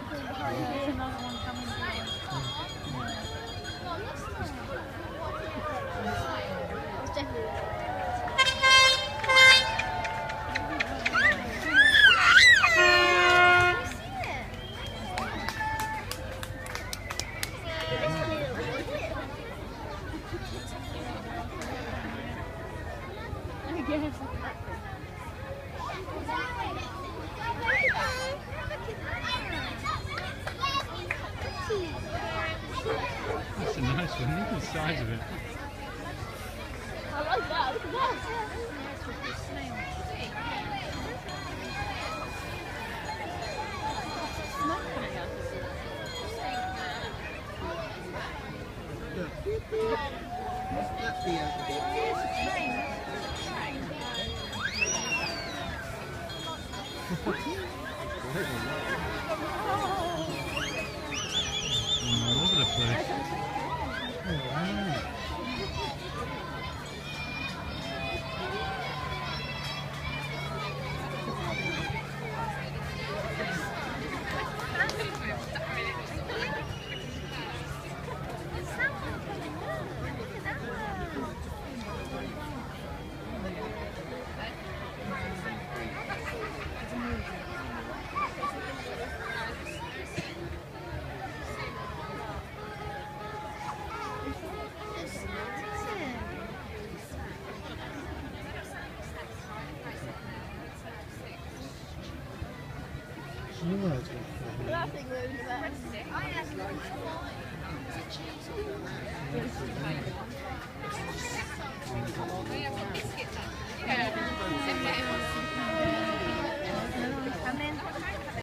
There's another one coming down. It's definitely Yes. That's a nice one. Look at the size of it. I like that. Look at that. That's the alphabet. All over the place. Oh, wow. Laughing loads of that. Yeah.